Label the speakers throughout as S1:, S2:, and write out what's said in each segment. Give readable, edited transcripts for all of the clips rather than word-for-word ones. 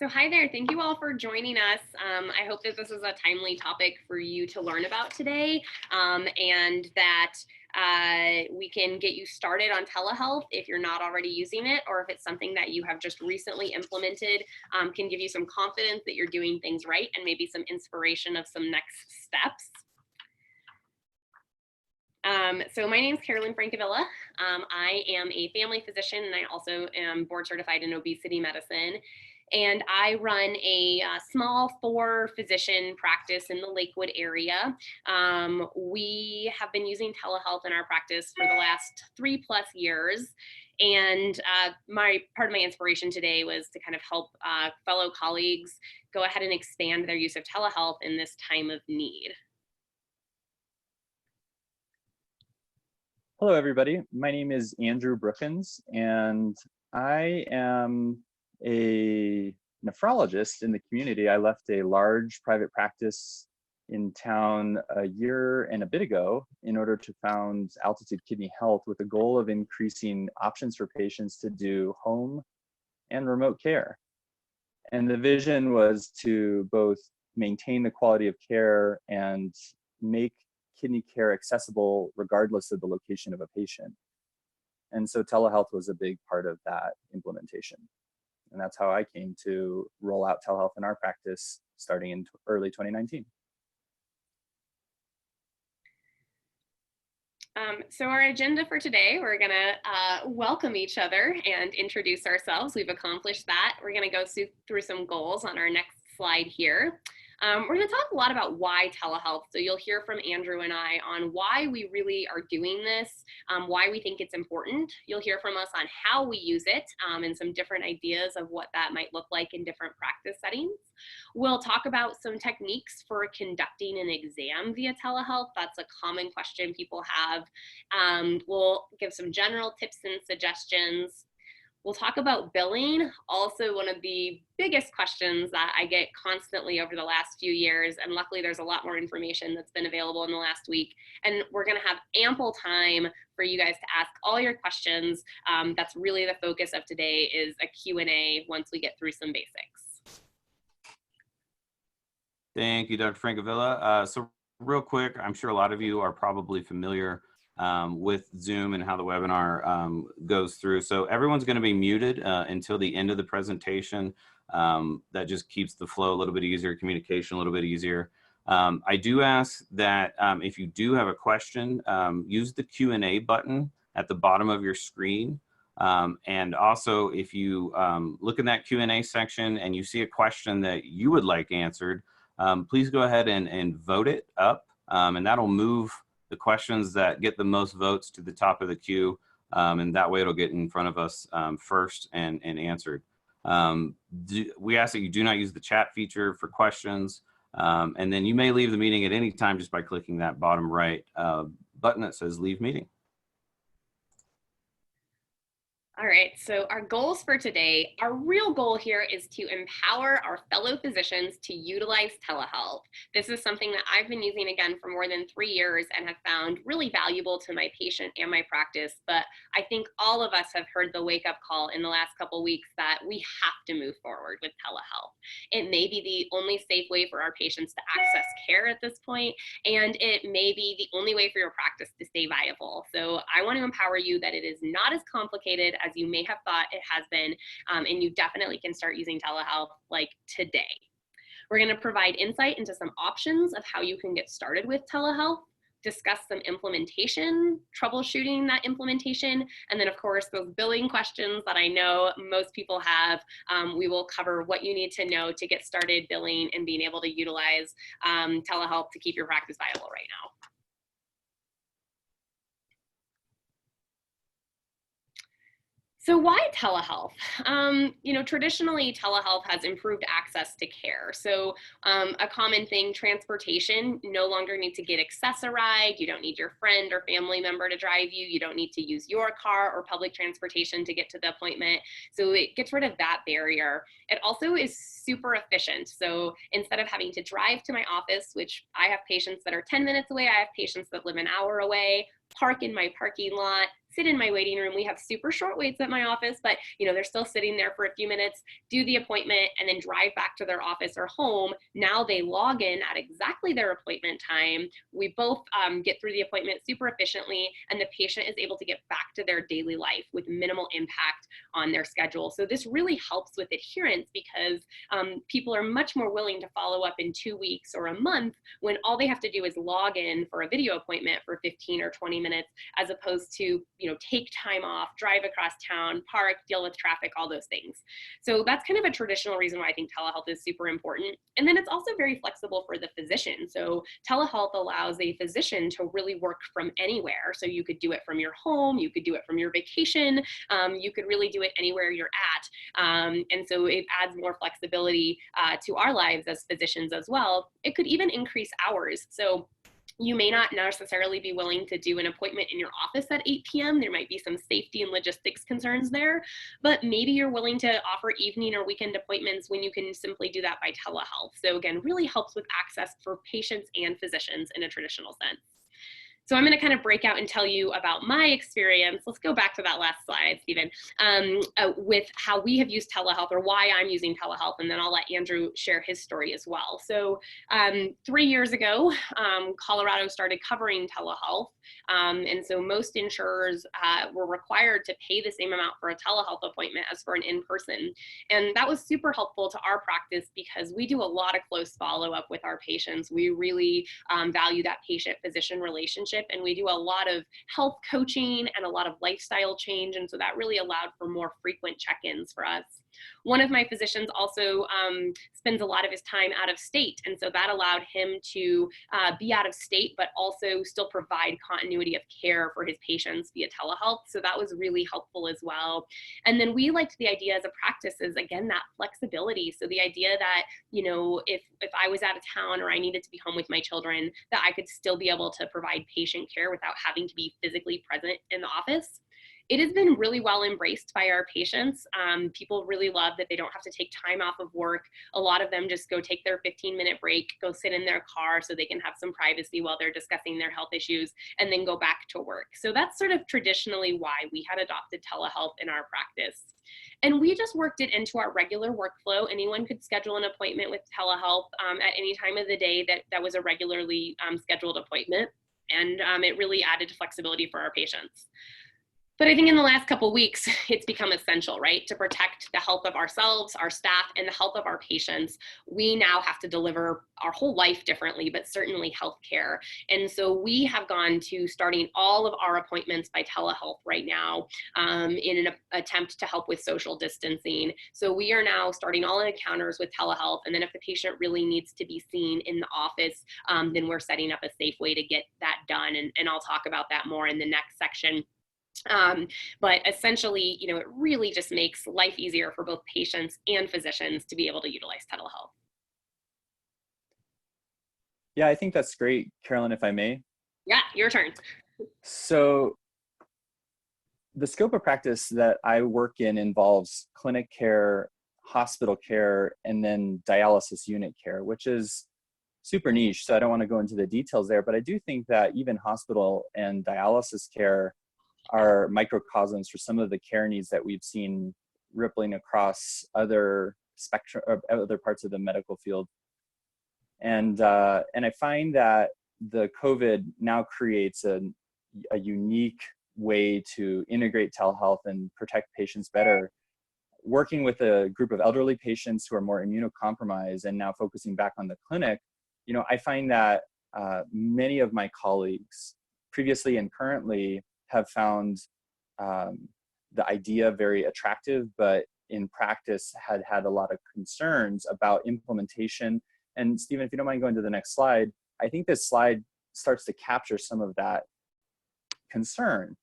S1: So hi there, thank you all for joining us. I hope that this is a timely topic for you to learn about today, and that we can get you started on telehealth if you're not already using it, or if it's something that you have just recently implemented, can give you some confidence that you're doing things right and maybe some inspiration of some next steps. So my name is Carolynn Francavilla. I am a family physician, and I also am board certified in obesity medicine. And I run a small 4-physician practice in the Lakewood area. We have been using telehealth in our practice for the last 3+ years. And part of my inspiration today was to kind of help fellow colleagues go ahead and expand their use of telehealth in this time of need.
S2: Hello, everybody. My name is Andrew Brookens, and I am a nephrologist in the community. I left a large private practice in town a year and a bit ago in order to found Altitude Kidney Health with the goal of increasing options for patients to do home and remote care. And the vision was to both maintain the quality of care and make kidney care accessible regardless of the location of a patient. And so telehealth was a big part of that implementation. And that's how I came to roll out telehealth in our practice starting in early 2019.
S1: So our agenda for today, we're gonna welcome each other and introduce ourselves. We've accomplished that. We're gonna go through some goals on our next slide here. We're going to talk a lot about why telehealth. So you'll hear from Andrew and I on why we really are doing this, why we think it's important. You'll hear from us on how we use it, and some different ideas of what that might look like in different practice settings. We'll talk about some techniques for conducting an exam via telehealth. That's a common question people have. We'll give some general tips and suggestions. We'll talk about billing, also one of the biggest questions that I get constantly over the last few years, and luckily there's a lot more information that's been available in the last week, and we're gonna have ample time for you guys to ask all your questions. That's really the focus of today, is a Q&A once we get through some basics.
S3: Thank you, Dr. Francavilla. So real quick, I'm sure a lot of you are probably familiar with Zoom and how the webinar goes through. So everyone's going to be muted until the end of the presentation. That just keeps the flow a little bit easier, communication a little bit easier. I do ask that if you do have a question, use the Q&A button at the bottom of your screen. And also, if you look in that Q&A section and you see a question that you would like answered, please go ahead and vote it up, and that'll move the questions that get the most votes to the top of the queue, and that way it'll get in front of us first and answered. We ask that you do not use the chat feature for questions, and then you may leave the meeting at any time just by clicking that bottom right button that says leave meeting.
S1: All right, so our goals for today, our real goal here is to empower our fellow physicians to utilize telehealth. This is something that I've been using, again, for more than 3 years and have found really valuable to my patient and my practice. But I think all of us have heard the wake-up call in the last couple weeks that we have to move forward with telehealth. It may be the only safe way for our patients to access care at this point, and it may be the only way for your practice to stay viable. So I want to empower you that it is not as complicated as you may have thought it has been, and you definitely can start using telehealth like today. We're going to provide insight into some options of how you can get started with telehealth, discuss some implementation, troubleshooting that implementation, and then of course those billing questions that I know most people have. We will cover what you need to know to get started billing and being able to utilize telehealth to keep your practice viable right now. So why telehealth? Traditionally telehealth has improved access to care. So a common thing, transportation, no longer need to get accessoride. You don't need your friend or family member to drive you. You don't need to use your car or public transportation to get to the appointment. So it gets rid of that barrier. It also is super efficient. So instead of having to drive to my office, which I have patients that are 10 minutes away, I have patients that live an hour away, park in my parking lot, sit in my waiting room. We have super short waits at my office, but they're still sitting there for a few minutes, do the appointment, and then drive back to their office or home. Now they log in at exactly their appointment time. We both get through the appointment super efficiently, and the patient is able to get back to their daily life with minimal impact on their schedule. So this really helps with adherence because people are much more willing to follow up in 2 weeks or a month when all they have to do is log in for a video appointment for 15 or 20 minutes, as opposed to take time off, drive across town, park, deal with traffic, all those things. So that's kind of a traditional reason why I think telehealth is super important. And then it's also very flexible for the physician. So telehealth allows a physician to really work from anywhere. So you could do it from your home, you could do it from your vacation, you could really do it anywhere you're at. And so it adds more flexibility to our lives as physicians as well. It could even increase hours. So you may not necessarily be willing to do an appointment in your office at 8 p.m. There might be some safety and logistics concerns there, but maybe you're willing to offer evening or weekend appointments when you can simply do that by telehealth. So again, really helps with access for patients and physicians in a traditional sense. So I'm going to kind of break out and tell you about my experience. Let's go back to that last slide, Stephen, with how we have used telehealth, or why I'm using telehealth, and then I'll let Andrew share his story as well. So 3 years ago, Colorado started covering telehealth. And so most insurers were required to pay the same amount for a telehealth appointment as for an in-person. And that was super helpful to our practice because we do a lot of close follow-up with our patients. We really value that patient-physician relationship, and we do a lot of health coaching and a lot of lifestyle change. And so that really allowed for more frequent check-ins for us. One of my physicians also spends a lot of his time out of state, and so that allowed him to be out of state, but also still provide continuity of care for his patients via telehealth. So that was really helpful as well. And then we liked the idea as a practice is, again, that flexibility. So the idea that, if I was out of town or I needed to be home with my children, that I could still be able to provide patient care without having to be physically present in the office. It has been really well embraced by our patients. People really love that they don't have to take time off of work. A lot of them just go take their 15-minute break, go sit in their car so they can have some privacy while they're discussing their health issues, and then go back to work. So that's sort of traditionally why we had adopted telehealth in our practice. And we just worked it into our regular workflow. Anyone could schedule an appointment with telehealth at any time of the day that was a regularly scheduled appointment. And it really added flexibility for our patients. But I think in the last couple of weeks, it's become essential, right? To protect the health of ourselves, our staff, and the health of our patients, we now have to deliver our whole life differently, but certainly healthcare. And so we have gone to starting all of our appointments by telehealth right now in an attempt to help with social distancing. So we are now starting all encounters with telehealth. And then if the patient really needs to be seen in the office, then we're setting up a safe way to get that done. And I'll talk about that more in the next section. But essentially, it really just makes life easier for both patients and physicians to be able to utilize telehealth.
S2: Yeah, I think that's great, Carolyn, if I may.
S1: Yeah, your turn.
S2: So the scope of practice that I work in involves clinic care, hospital care, and then dialysis unit care, which is super niche. So I don't want to go into the details there, but I do think that even hospital and dialysis care are microcosms for some of the care needs that we've seen rippling across other spectrum or other parts of the medical field. And I find that the COVID now creates a unique way to integrate telehealth and protect patients better. Working with a group of elderly patients who are more immunocompromised and now focusing back on the clinic, I find that many of my colleagues previously and currently have found the idea very attractive, but in practice had a lot of concerns about implementation. And Stephen, if you don't mind going to the next slide, I think this slide starts to capture some of that concern.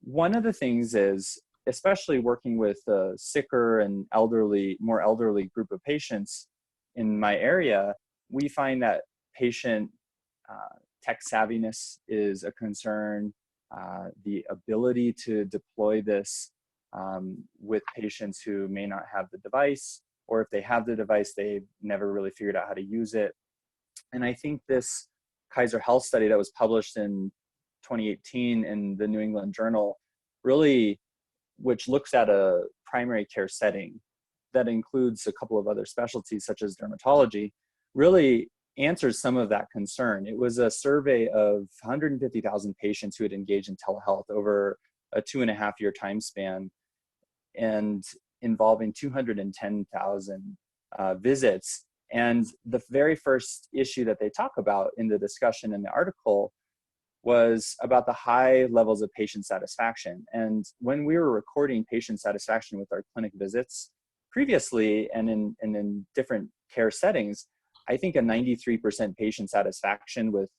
S2: One of the things is, especially working with a sicker and more elderly group of patients in my area, we find that patient tech savviness is a concern. The ability to deploy this with patients who may not have the device, or if they have the device, they've never really figured out how to use it. And I think this Kaiser Health study that was published in 2018 in the New England Journal, really, which looks at a primary care setting that includes a couple of other specialties such as dermatology, really answers some of that concern. It was a survey of 150,000 patients who had engaged in telehealth over a 2.5-year time span, and involving 210,000 visits. And the very first issue that they talk about in the discussion in the article was about the high levels of patient satisfaction. And when we were recording patient satisfaction with our clinic visits previously and in different care settings, I think a 93% patient satisfaction with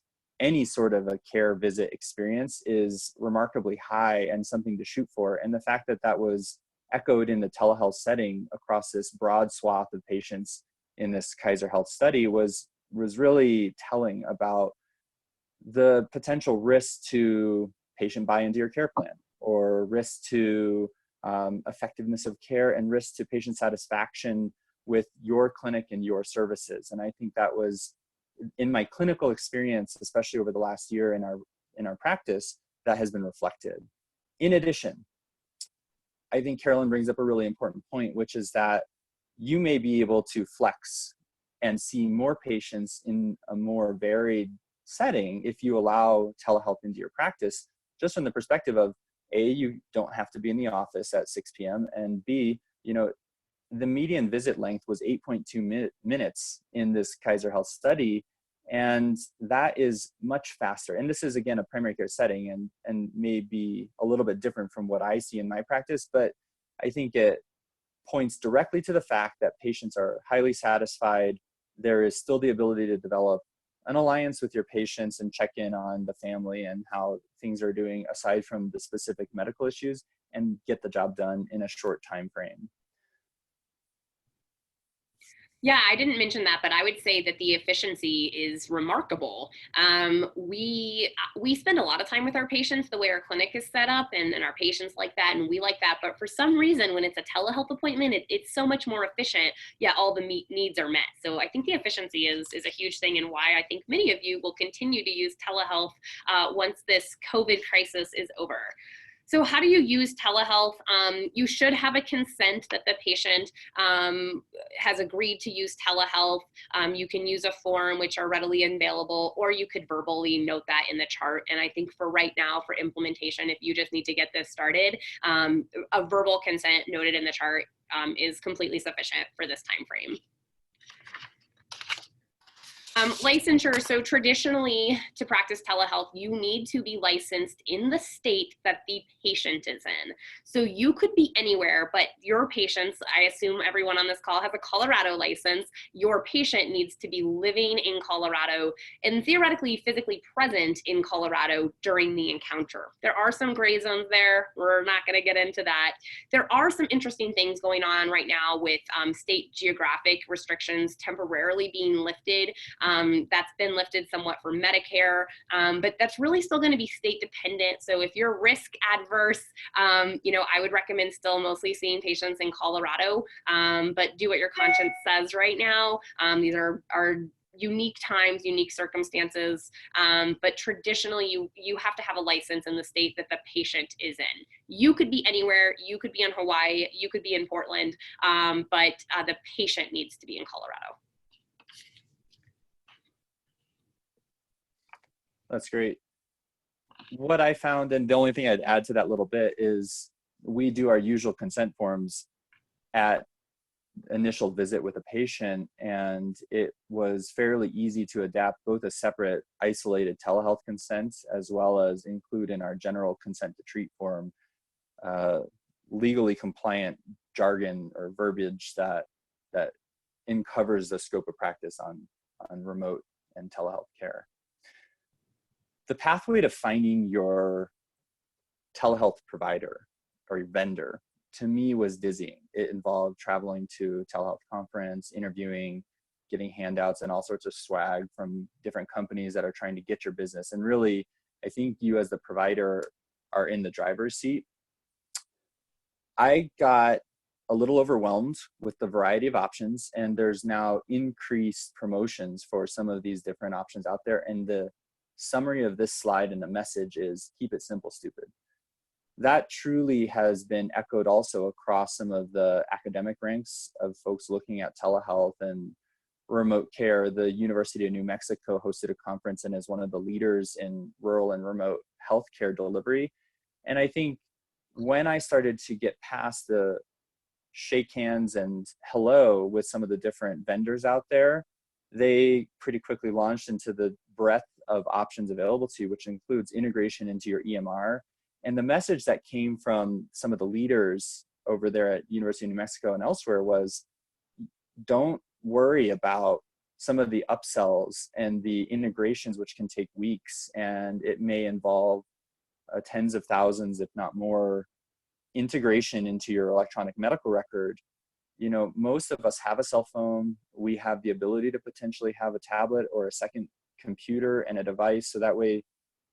S2: any sort of a care visit experience is remarkably high and something to shoot for. And the fact that that was echoed in the telehealth setting across this broad swath of patients in this Kaiser Health study was really telling about the potential risk to patient buy-in to your care plan, or risk to effectiveness of care, and risk to patient satisfaction with your clinic and your services. And I think that was, in my clinical experience, especially over the last year in our practice, that has been reflected. In addition, I think Carolyn brings up a really important point, which is that you may be able to flex and see more patients in a more varied setting if you allow telehealth into your practice, just from the perspective of, A, you don't have to be in the office at 6 p.m., and B, the median visit length was 8.2 minutes in this Kaiser Health study, and that is much faster. And this is, again, a primary care setting and may be a little bit different from what I see in my practice, but I think it points directly to the fact that patients are highly satisfied. There is still the ability to develop an alliance with your patients and check in on the family and how things are doing aside from the specific medical issues, and get the job done in a short time frame.
S1: Yeah, I didn't mention that, but I would say that the efficiency is remarkable. We spend a lot of time with our patients, the way our clinic is set up, and our patients like that, and we like that. But for some reason, when it's a telehealth appointment, it's so much more efficient, yet all the needs are met. So I think the efficiency is a huge thing, and why I think many of you will continue to use telehealth once this COVID crisis is over. So how do you use telehealth? You should have a consent that the patient has agreed to use telehealth. You can use a form, which are readily available, or you could verbally note that in the chart. And I think for right now, for implementation, if you just need to get this started, a verbal consent noted in the chart is completely sufficient for this time frame. Licensure. So traditionally, to practice telehealth, you need to be licensed in the state that the patient is in. So you could be anywhere, but your patients, I assume everyone on this call has a Colorado license. Your patient needs to be living in Colorado and theoretically physically present in Colorado during the encounter. There are some gray zones there. We're not going to get into that. There are some interesting things going on right now with state geographic restrictions temporarily being lifted. That's been lifted somewhat for Medicare, but that's really still going to be state dependent. So if you're risk adverse, I would recommend still mostly seeing patients in Colorado, but do what your conscience says right now. These are unique times, unique circumstances, but traditionally you have to have a license in the state that the patient is in. You could be anywhere, you could be in Hawaii, you could be in Portland, but the patient needs to be in Colorado.
S2: That's great. What I found, and the only thing I'd add to that little bit, is we do our usual consent forms at initial visit with a patient, and it was fairly easy to adapt both a separate isolated telehealth consent as well as include in our general consent to treat form legally compliant jargon or verbiage that uncovers the scope of practice on remote and telehealth care. The pathway to finding your telehealth provider or your vendor, to me, was dizzying. It involved traveling to a telehealth conference, interviewing, getting handouts and all sorts of swag from different companies that are trying to get your business. And really, I think you as the provider are in the driver's seat. I got a little overwhelmed with the variety of options, and there's now increased promotions for some of these different options out there. And the summary of this slide and the message is keep it simple, stupid. That truly has been echoed also across some of the academic ranks of folks looking at telehealth and remote care. The University of New Mexico hosted a conference and is one of the leaders in rural and remote healthcare delivery. And I think when I started to get past the shake hands and hello with some of the different vendors out there, they pretty quickly launched into the breadth of options available to you, which includes integration into your EMR. And the message that came from some of the leaders over there at University of New Mexico and elsewhere was, don't worry about some of the upsells and the integrations, which can take weeks, and it may involve tens of thousands, if not more, integration into your electronic medical record. You know, most of us have a cell phone. We have the ability to potentially have a tablet or a second computer and a device. So that way,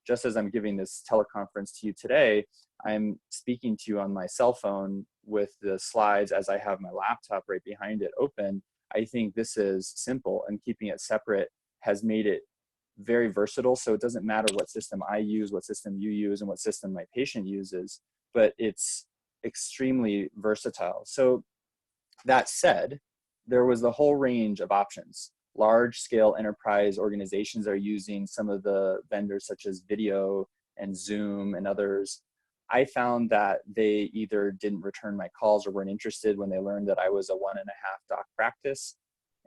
S2: just as I'm giving this teleconference to you today, I'm speaking to you on my cell phone with the slides as I have my laptop right behind it open. I think this is simple, and keeping it separate has made it very versatile. So it doesn't matter what system I use, what system you use, and what system my patient uses, but it's extremely versatile. So that said, there was the whole range of options. Large scale enterprise organizations are using some of the vendors such as Video and Zoom and others. I found that they either didn't return my calls or weren't interested when they learned that I was a 1.5 doc practice.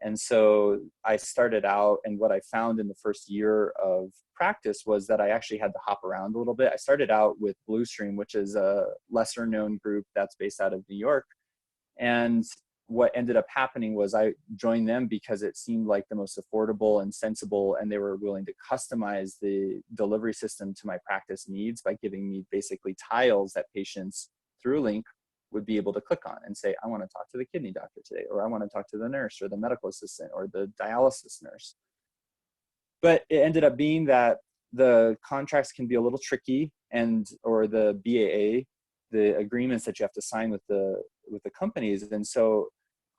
S2: And so I started out, and what I found in the first year of practice was that I actually had to hop around a little bit. I started out with Bluestream, which is a lesser known group that's based out of New York. And what ended up happening was I joined them because it seemed like the most affordable and sensible, and they were willing to customize the delivery system to my practice needs by giving me basically tiles that patients through a link would be able to click on and say, I want to talk to the kidney doctor today, or I want to talk to the nurse or the medical assistant or the dialysis nurse. But it ended up being that the contracts can be a little tricky, and or the BAA, the agreements that you have to sign with the companies. And so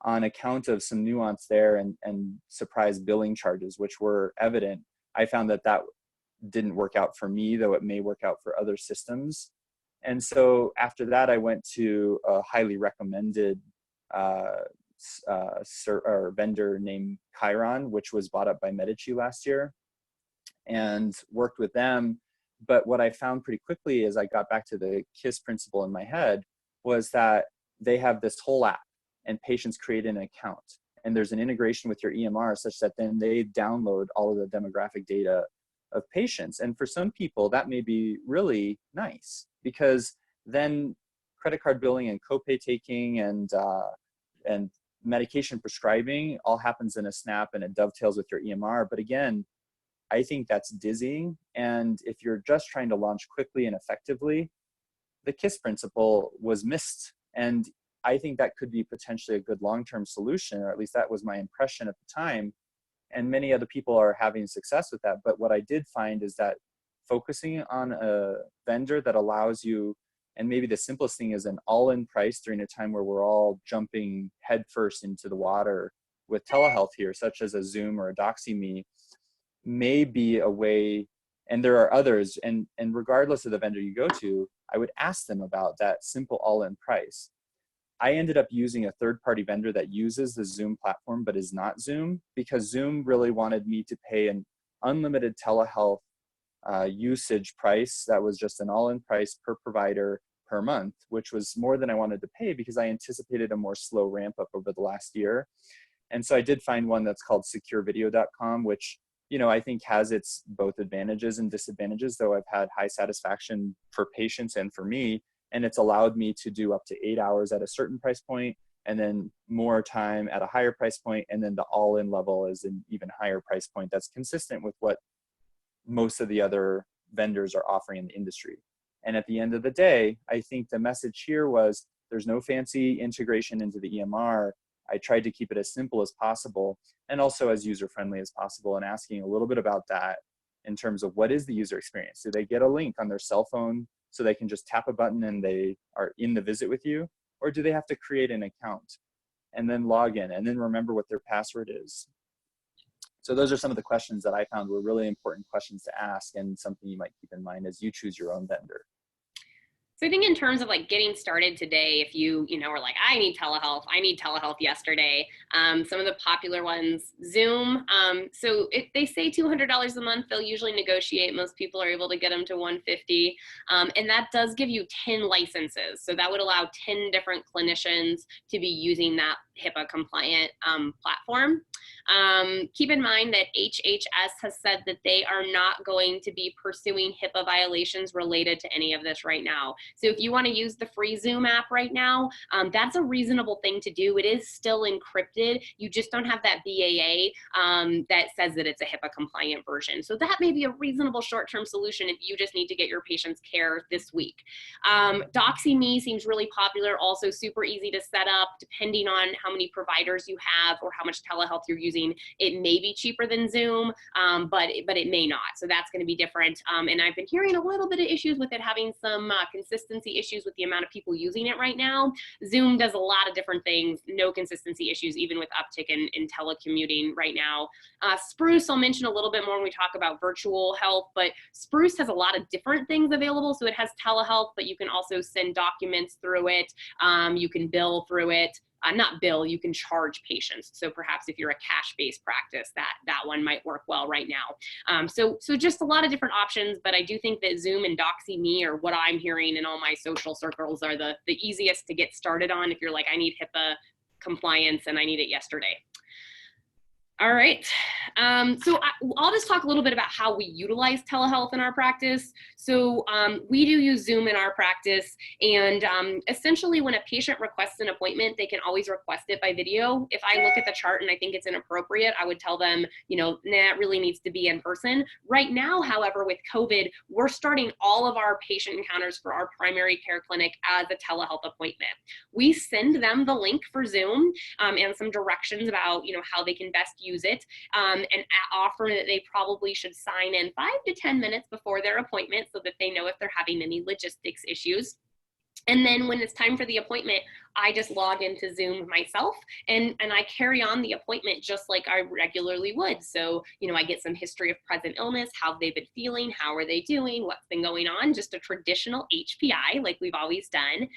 S2: on account of some nuance there and surprise billing charges, which were evident, I found that that didn't work out for me, though it may work out for other systems. And so after that, I went to a highly recommended vendor named Chiron, which was bought up by Medici last year, and worked with them. But what I found pretty quickly as I got back to the KISS principle in my head was that they have this whole app, and patients create an account, and there's an integration with your EMR such that then they download all of the demographic data of patients. And for some people, that may be really nice, because then credit card billing and copay taking and medication prescribing all happens in a snap, and it dovetails with your EMR. But again, I think that's dizzying. And if you're just trying to launch quickly and effectively, the KISS principle was missed. And I think that could be potentially a good long-term solution, or at least that was my impression at the time. And many other people are having success with that. But what I did find is that focusing on a vendor that allows you, and maybe the simplest thing is an all-in price during a time where we're all jumping headfirst into the water with telehealth here, such as a Zoom or a DoxyMe, may be a way. And there are others, and regardless of the vendor you go to, I would ask them about that simple all-in price. I ended up using a third-party vendor that uses the Zoom platform but is not Zoom, because Zoom really wanted me to pay an unlimited telehealth usage price that was just an all-in price per provider per month, which was more than I wanted to pay because I anticipated a more slow ramp up over the last year. And so I did find one that's called securevideo.com, which, you know, I think has its both advantages and disadvantages, though I've had high satisfaction for patients and for me. And it's allowed me to do up to 8 hours at a certain price point, and then more time at a higher price point, and then the all-in level is an even higher price point that's consistent with what most of the other vendors are offering in the industry. And at the end of the day, I think the message here was there's no fancy integration into the EMR. I tried to keep it as simple as possible and also as user-friendly as possible, and asking a little bit about that in terms of what is the user experience. Do they get a link on their cell phone so they can just tap a button and they are in the visit with you? Or do they have to create an account and then log in and then remember what their password is? So those are some of the questions that I found were really important questions to ask, and something you might keep in mind as you choose your own vendor.
S1: So I think in terms of like getting started today, if you are like, I need telehealth yesterday. Some of the popular ones, Zoom. So if they say $200 a month, they'll usually negotiate. Most people are able to get them to $150. And that does give you 10 licenses. So that would allow 10 different clinicians to be using that HIPAA compliant platform. Keep in mind that HHS has said that they are not going to be pursuing HIPAA violations related to any of this right now. So if you want to use the free Zoom app right now, that's a reasonable thing to do. It is still encrypted. You just don't have that BAA that says that it's a HIPAA compliant version. So that may be a reasonable short-term solution if you just need to get your patient's care this week. DoxyMe seems really popular, also super easy to set up depending on how many providers you have or how much telehealth you're using. It may be cheaper than Zoom, but it may not. So that's going to be different. And I've been hearing a little bit of issues with it having some consistency issues with the amount of people using it right now. Zoom does a lot of different things, no consistency issues, even with uptick in telecommuting right now. Spruce, I'll mention a little bit more when we talk about virtual health, but Spruce has a lot of different things available. So it has telehealth, but you can also send documents through it. You can bill through it. Not bill, you can charge patients. So perhaps if you're a cash-based practice, that one might work well right now. So just a lot of different options, but I do think that Zoom and DoxyMe, or what I'm hearing in all my social circles, are the easiest to get started on if you're like, I need HIPAA compliance and I need it yesterday. All right, so I'll just talk a little bit about how we utilize telehealth in our practice. So we do use Zoom in our practice, and essentially when a patient requests an appointment, they can always request it by video. If I look at the chart and I think it's inappropriate, I would tell them, nah, it really needs to be in person. Right now, however, with COVID, we're starting all of our patient encounters for our primary care clinic as a telehealth appointment. We send them the link for Zoom and some directions about, how they can best use it, and offer that they probably should sign in 5 to 10 minutes before their appointment so that they know if they're having any logistics issues. And then when it's time for the appointment, I just log into Zoom myself and I carry on the appointment just like I regularly would. So, I get some history of present illness, how they've been feeling, how are they doing, what's been going on, just a traditional HPI like we've always done.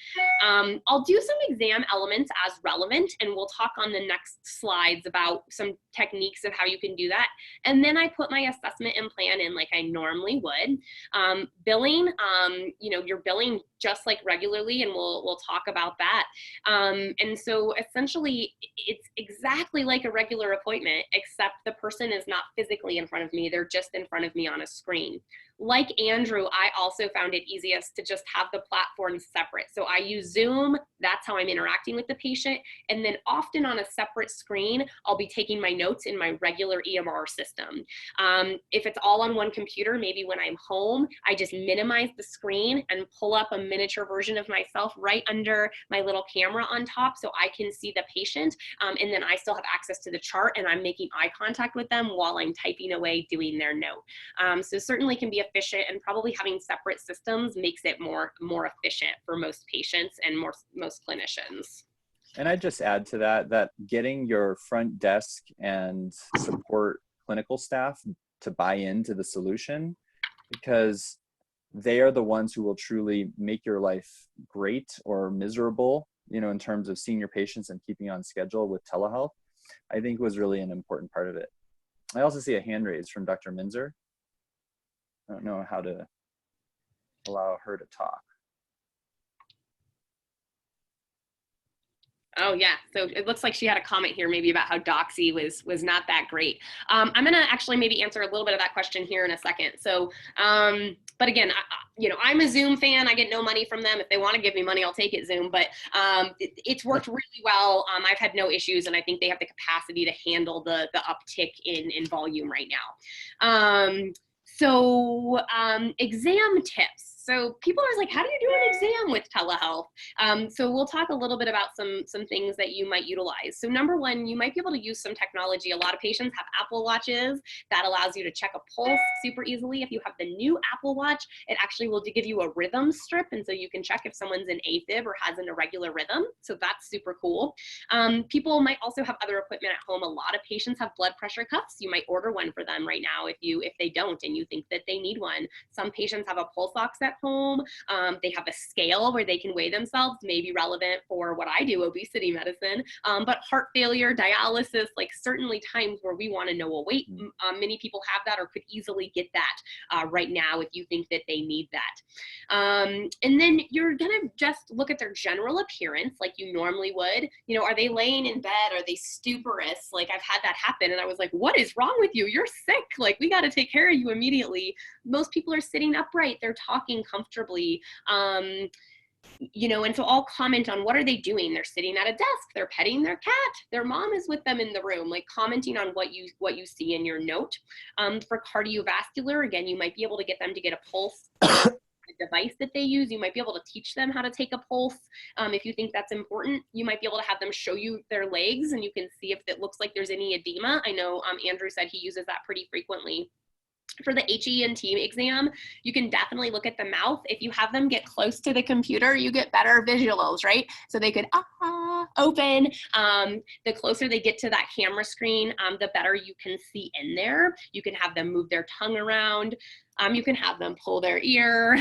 S1: I'll do some exam elements as relevant, and we'll talk on the next slides about some techniques of how you can do that. And then I put my assessment and plan in like I normally would. Billing, you're billing just like regularly, and we'll talk about that. And so essentially it's exactly like a regular appointment, except the person is not physically in front of me. They're just in front of me on a screen. Like Andrew, I also found it easiest to just have the platforms separate. So I use Zoom, that's how I'm interacting with the patient. And then often on a separate screen, I'll be taking my notes in my regular EMR system. If it's all on one computer, maybe when I'm home, I just minimize the screen and pull up a miniature version of myself right under my little camera on top so I can see the patient. And then I still have access to the chart and I'm making eye contact with them while I'm typing away doing their note. So certainly can be efficient, and probably having separate systems makes it more efficient for most patients and most clinicians.
S2: And I'd just add to that getting your front desk and support clinical staff to buy into the solution, because they are the ones who will truly make your life great or miserable, in terms of seeing your patients and keeping on schedule with telehealth, I think was really an important part of it. I also see a hand raise from Dr. Minzer. I don't know how to allow her to talk.
S1: Oh yeah, so it looks like she had a comment here maybe about how Doxy was not that great. I'm gonna actually maybe answer a little bit of that question here in a second. So, but again, I'm a Zoom fan. I get no money from them. If they want to give me money, I'll take it, Zoom. But it's worked really well. I've had no issues, and I think they have the capacity to handle the uptick in volume right now. So exam tips. So people are like, how do you do an exam with telehealth? So we'll talk a little bit about some things that you might utilize. So number one, you might be able to use some technology. A lot of patients have Apple Watches that allows you to check a pulse super easily. If you have the new Apple Watch, it actually will give you a rhythm strip. And so you can check if someone's in AFib or has an irregular rhythm. So that's super cool. People might also have other equipment at home. A lot of patients have blood pressure cuffs. You might order one for them right now if they don't and you think that they need one. Some patients have a pulse ox at home. They have a scale where they can weigh themselves, maybe relevant for what I do, obesity medicine, but heart failure, dialysis, like certainly times where we want to know a weight. Many people have that or could easily get that right now if you think that they need that. And then you're gonna just look at their general appearance like you normally would. You know, are they laying in bed? Are they stuporous? Like I've had that happen and I was like, what is wrong with you? You're sick. Like we got to take care of you immediately. Most people are sitting upright. They're talking comfortably. You know, and so I'll comment on what are they doing. They're sitting at a desk, they're petting their cat, their mom is with them in the room, like commenting on what you see in your note. For cardiovascular, again, you might be able to get them to get a pulse. The device that they use, you might be able to teach them how to take a pulse. If you think that's important, you might be able to have them show you their legs and you can see if it looks like there's any edema. I know Andrew said he uses that pretty frequently. For the HENT exam, you can definitely look at the mouth. If you have them get close to the computer, you get better visuals, right? So they could open. The closer they get to that camera screen, the better you can see in there. You can have them move their tongue around. You can have them pull their ear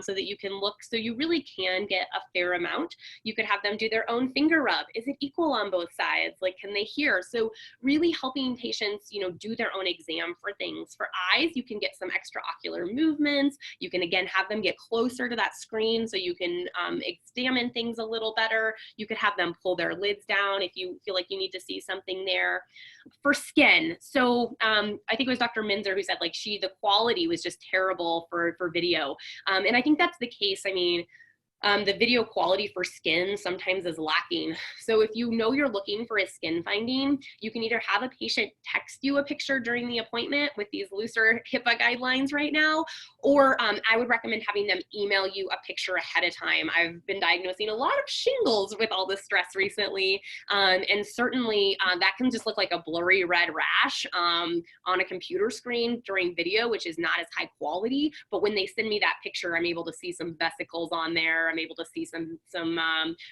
S1: so that you can look, so you really can get a fair amount. You could have them do their own finger rub. Is it equal on both sides? Like, can they hear? So really helping patients, you know, do their own exam for things. For eyes, you can get some extraocular movements. You can, again, have them get closer to that screen so you can examine things a little better. You could have them pull their lids down if you feel like you need to see something there. For skin, so I think it was Dr. Minzer who said like the quality was just terrible for video. And I think that's the case. I mean, the video quality for skin sometimes is lacking. So if you know you're looking for a skin finding, you can either have a patient text you a picture during the appointment with these looser HIPAA guidelines right now, or I would recommend having them email you a picture ahead of time. I've been diagnosing a lot of shingles with all this stress recently, and certainly that can just look like a blurry red rash on a computer screen during video, which is not as high quality. But when they send me that picture, I'm able to see some vesicles on there. I'm able to see some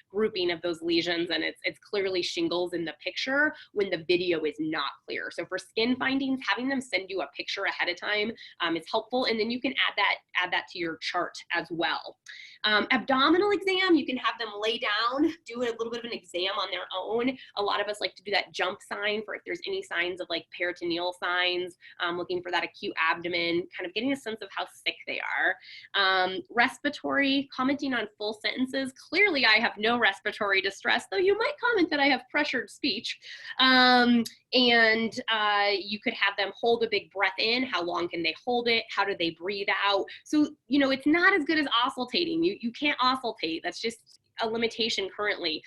S1: grouping of those lesions, and it's clearly shingles in the picture when the video is not clear. So for skin findings, having them send you a picture ahead of time is helpful, and then you can add that to your chart as well. Abdominal exam, you can have them lay down, do a little bit of an exam on their own. A lot of us like to do that jump sign for if there's any signs of like peritoneal signs, looking for that acute abdomen, kind of getting a sense of how sick they are. Respiratory, commenting on full sentences. Clearly, I have no respiratory distress, though you might comment that I have pressured speech. And you could have them hold a big breath in. How long can they hold it? How do they breathe out? So, you know, it's not as good as oscillating. You can't oscillate. That's just a limitation currently.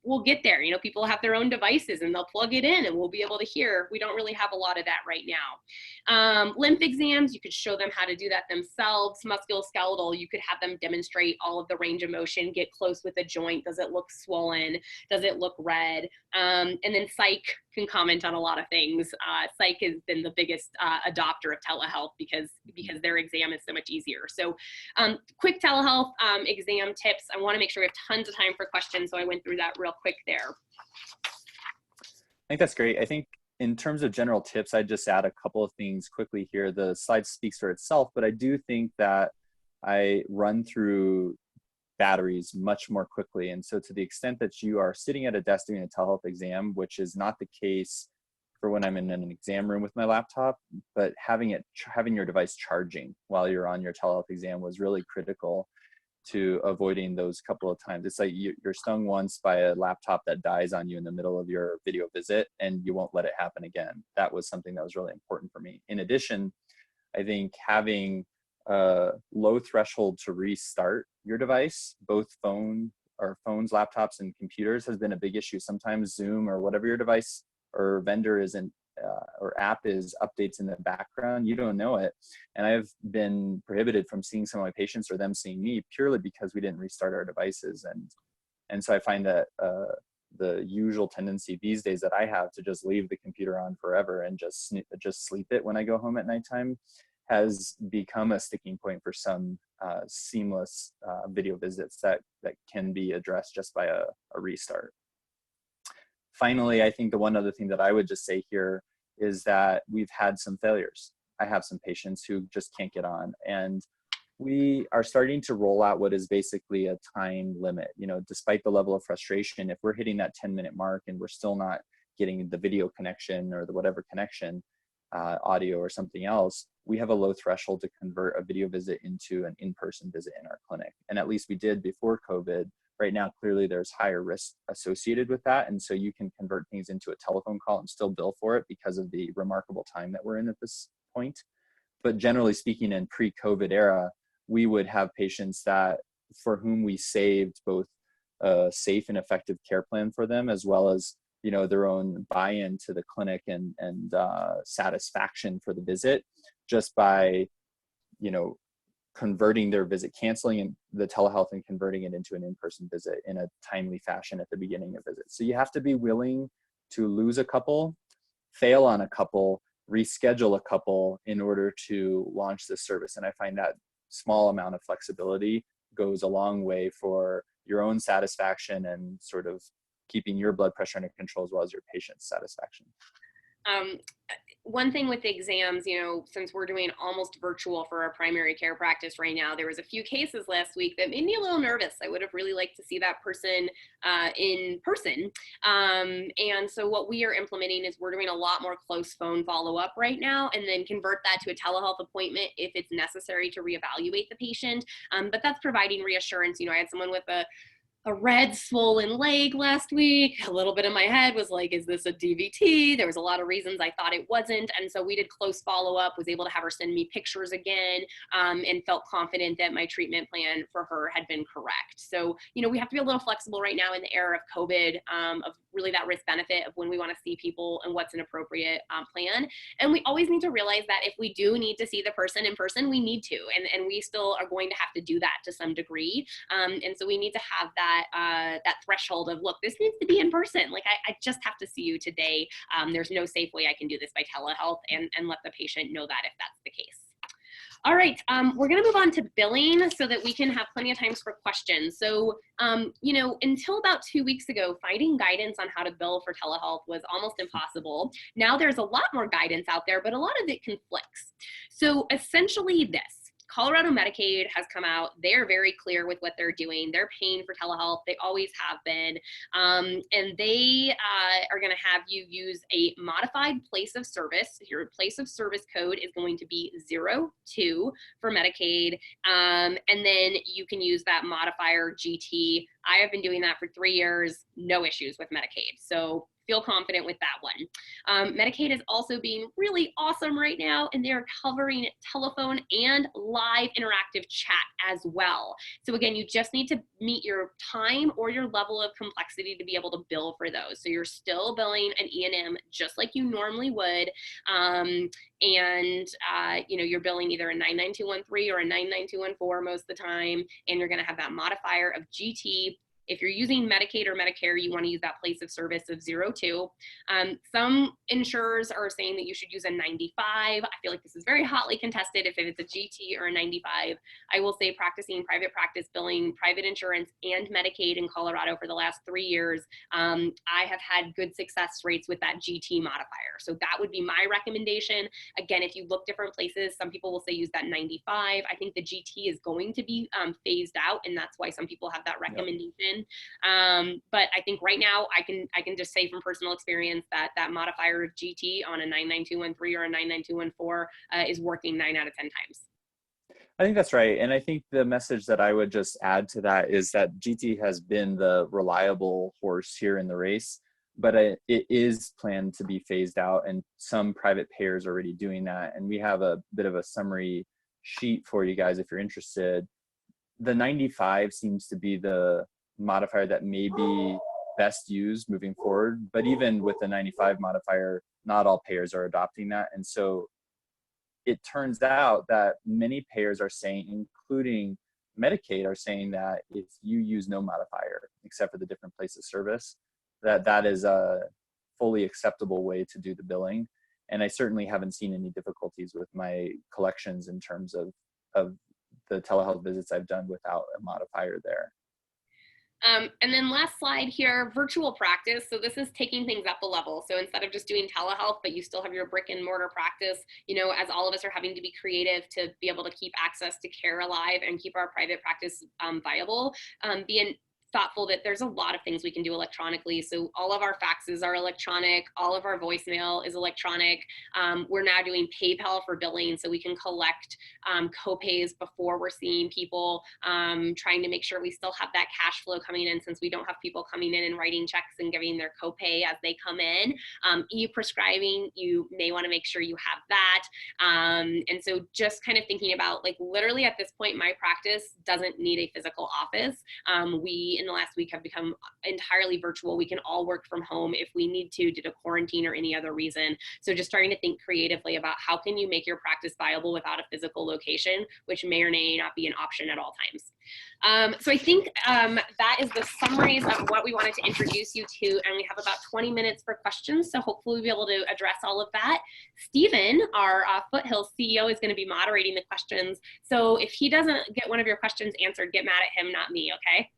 S1: We'll get there. You know, people have their own devices and they'll plug it in and we'll be able to hear. We don't really have a lot of that right now. Lymph exams, you could show them how to do that themselves. Musculoskeletal, you could have them demonstrate all of the range of motion, get close with a joint. Does it look swollen? Does it look red? And then psych can comment on a lot of things. Psych has been the biggest adopter of telehealth because their exam is so much easier. So quick telehealth exam tips. I want to make sure we have tons of time for questions, so I went through that real quick there.
S2: I think that's great. I think in terms of general tips, I'd just add a couple of things quickly here. The slide speaks for itself, but I do think that I run through batteries much more quickly. And so to the extent that you are sitting at a desk doing a telehealth exam, which is not the case for when I'm in an exam room with my laptop, but having your device charging while you're on your telehealth exam was really critical to avoiding those couple of times. It's like you're stung once by a laptop that dies on you in the middle of your video visit and you won't let it happen again. That was something that was really important for me. In addition, I think having a low threshold to restart your device, both phones, laptops, and computers has been a big issue. Sometimes Zoom or whatever your device or vendor isn't or app is updates in the background, you don't know it. And I've been prohibited from seeing some of my patients or them seeing me purely because we didn't restart our devices. And so I find that the usual tendency these days that I have to just leave the computer on forever and just sleep it when I go home at nighttime has become a sticking point for some seamless video visits that can be addressed just by a restart. Finally, I think the one other thing that I would just say here is that we've had some failures. I have some patients who just can't get on, and we are starting to roll out what is basically a time limit. You know, despite the level of frustration, if we're hitting that 10-minute mark and we're still not getting the video connection or the whatever connection, audio or something else, we have a low threshold to convert a video visit into an in-person visit in our clinic. And at least we did before COVID. Right now, clearly there's higher risk associated with that. And so you can convert things into a telephone call and still bill for it because of the remarkable time that we're in at this point. But generally speaking, in pre-COVID era, we would have patients that for whom we saved both a safe and effective care plan for them, as well as, you know, their own buy-in to the clinic and satisfaction for the visit, just by, you know, converting their visit, canceling the telehealth and converting it into an in-person visit in a timely fashion at the beginning of visit. So you have to be willing to lose a couple, fail on a couple, reschedule a couple in order to launch this service. And I find that small amount of flexibility goes a long way for your own satisfaction and sort of keeping your blood pressure under control as well as your patient's satisfaction.
S1: One thing with the exams, you know, since we're doing almost virtual for our primary care practice right now, there was a few cases last week that made me a little nervous. I would have really liked to see that person in person. And so what we are implementing is we're doing a lot more close phone follow-up right now, and then convert that to a telehealth appointment if it's necessary to reevaluate the patient. But that's providing reassurance. You know, I had someone with a red swollen leg last week. A little bit of my head was like, is this a DVT? There was a lot of reasons I thought it wasn't. And so we did close follow-up, was able to have her send me pictures again, and felt confident that my treatment plan for her had been correct. So, you know, we have to be a little flexible right now in the era of COVID, of really that risk benefit of when we want to see people and what's an appropriate plan. And we always need to realize that if we do need to see the person in person, we need to, and we still are going to have to do that to some degree. And so we need to have that threshold of, look, this needs to be in person. Like, I just have to see you today. There's no safe way I can do this by telehealth, and let the patient know that if that's the case. All right, we're gonna move on to billing so that we can have plenty of times for questions. So, you know, until about 2 weeks ago, finding guidance on how to bill for telehealth was almost impossible. Now there's a lot more guidance out there, but a lot of it conflicts. So essentially this. Colorado Medicaid has come out. They're very clear with what they're doing. They're paying for telehealth. They always have been. And they are going to have you use a modified place of service. Your place of service code is going to be 02 for Medicaid. And then you can use that modifier GT. I have been doing that for 3 years. No issues with Medicaid. So feel confident with that one. Medicaid is also being really awesome right now, and they're covering telephone and live interactive chat as well. So again, you just need to meet your time or your level of complexity to be able to bill for those. So you're still billing an E&M just like you normally would. You know, you're billing either a 99213 or a 99214 most of the time, and you're gonna have that modifier of GT. If you're using Medicaid or Medicare, you want to use that place of service of 02. Some insurers are saying that you should use a 95. I feel like this is very hotly contested if it's a GT or a 95. I will say, practicing private practice, billing private insurance and Medicaid in Colorado for the last 3 years, I have had good success rates with that GT modifier. So that would be my recommendation. Again, if you look different places, some people will say use that 95. I think the GT is going to be phased out, and that's why some people have that recommendation. Yep. But I think right now I can just say from personal experience that that modifier of GT on a 99213 or a 99214 is working 9 out of 10 times.
S2: I think that's right. And I think the message that I would just add to that is that GT has been the reliable horse here in the race, but it is planned to be phased out, and some private payers are already doing that. And we have a bit of a summary sheet for you guys if you're interested. The 95 seems to be the modifier that maybe best used moving forward. But even with the 95 modifier, not all payers are adopting that. And so it turns out that many payers are saying, including Medicaid, are saying that if you use no modifier, except for the different place of service, that is a fully acceptable way to do the billing. And I certainly haven't seen any difficulties with my collections in terms of the telehealth visits I've done without a modifier there.
S1: And then last slide here, virtual practice. So this is taking things up a level. So instead of just doing telehealth, but you still have your brick and mortar practice, you know, as all of us are having to be creative to be able to keep access to care alive and keep our private practice viable, being thoughtful that there's a lot of things we can do electronically. So all of our faxes are electronic, all of our voicemail is electronic. We're now doing PayPal for billing, so we can collect copays before we're seeing people, trying to make sure we still have that cash flow coming in, since we don't have people coming in and writing checks and giving their copay as they come in. E-prescribing, you may want to make sure you have that. And so just kind of thinking about, like, literally at this point, my practice doesn't need a physical office. We in the last week have become entirely virtual. We can all work from home if we need to due to quarantine or any other reason. So just starting to think creatively about how can you make your practice viable without a physical location, which may or may not be an option at all times. So I think that is the summaries of what we wanted to introduce you to, and we have about 20 minutes for questions, so hopefully we'll be able to address all of that. Stephen, our Foothill CEO, is going to be moderating the questions, so if he doesn't get one of your questions answered, get mad at him, not me, okay?